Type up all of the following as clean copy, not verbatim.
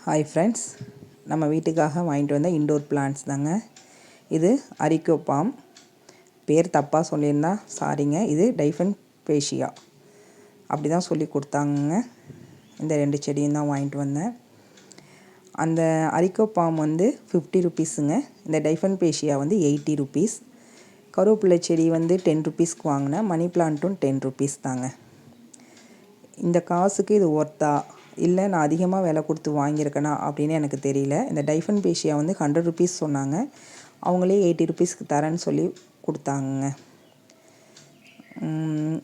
Hi friends, நம்ம வீட்டுக்காக வாங்கிட்டு வந்த இன்டோர் பிளான்ட்ஸ் தாங்க. இது அரிக்கோ பாம். பேர் தப்பாக சொல்லியிருந்தா சாரிங்க. இது டைஃபன்பேஷியா அப்படி தான் சொல்லி கொடுத்தாங்க. இந்த 2 செடியும் தான் வாங்கிட்டு வந்தேன். அந்த அரிக்கோ பாம் வந்து 50 ருபீஸுங்க. இந்த டைஃபன்பேஷியா வந்து 80 ருபீஸ். கருவேப்பிலை செடி வந்து 10 ருபீஸ்க்கு வாங்கினேன். மணி பிளான்ட்டும் 10 ருபீஸ் தாங்க. இந்த காசுக்கு இது ஒர்த்தா இல்லை நான் அதிகமாக விலை கொடுத்து வாங்கியிருக்கேனா அப்படின்னு எனக்கு தெரியல. இந்த டைஃபன்பேஷியா வந்து 100 ருபீஸ் சொன்னாங்க. அவங்களே 80 ருபீஸ்க்கு தரேன்னு சொல்லி கொடுத்தாங்க.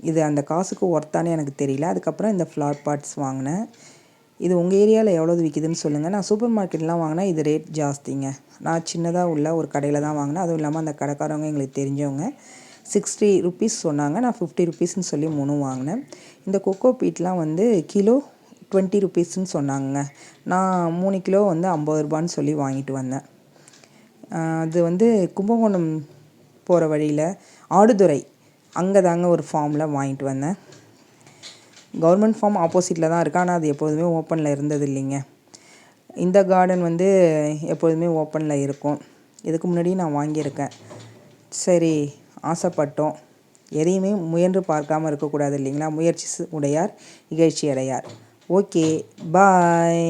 இது அந்த காசுக்கு ஒர்த்தானே எனக்கு தெரியல. அதுக்கப்புறம் இந்த ஃப்ளவர் பாட்ஸ் வாங்கினேன். இது உங்கள் ஏரியாவில் எவ்வளோது விற்கிதுன்னு சொல்லுங்கள். நான் சூப்பர் மார்க்கெட்லாம் வாங்கினா இது ரேட் ஜாஸ்திங்க. நான் சின்னதாக உள்ள ஒரு கடையில் தான் வாங்கினேன். அதுவும் இல்லாமல் அந்த கடைக்காரவங்க எங்களுக்கு தெரிஞ்சவங்க. 60 ருபீஸ் சொன்னாங்க. நான் 50 ருபீஸ்ன்னு சொல்லி 3 வாங்கினேன். இந்த கொக்கோ பீட்லாம் வந்து கிலோ 20 ருபீஸ்ன்னு சொன்னாங்க. நான் 3 கிலோ வந்து 50 ரூபான்னு சொல்லி வாங்கிட்டு வந்தேன். அது வந்து கும்பகோணம் போகிற வழியில் ஆடுதுறை அங்கே தாங்க ஒரு ஃபார்மில் வாங்கிட்டு வந்தேன். கவர்மெண்ட் ஃபார்ம் ஆப்போசிட்டில் தான் இருக்குது. ஆனால் அது எப்போதுமே ஓப்பனில் இருந்தது இல்லைங்க. இந்த கார்டன் வந்து எப்போதுமே ஓப்பனில் இருக்கும். இதுக்கு முன்னாடி நான் வாங்கியிருக்கேன். சரி, ஆசைப்பட்டோம். எதையுமே முயன்று பார்க்காமல் இருக்கக்கூடாது இல்லைங்களா? முயற்சி உடையார் இகழ்ச்சி அடையார். ஓகே, பாய்.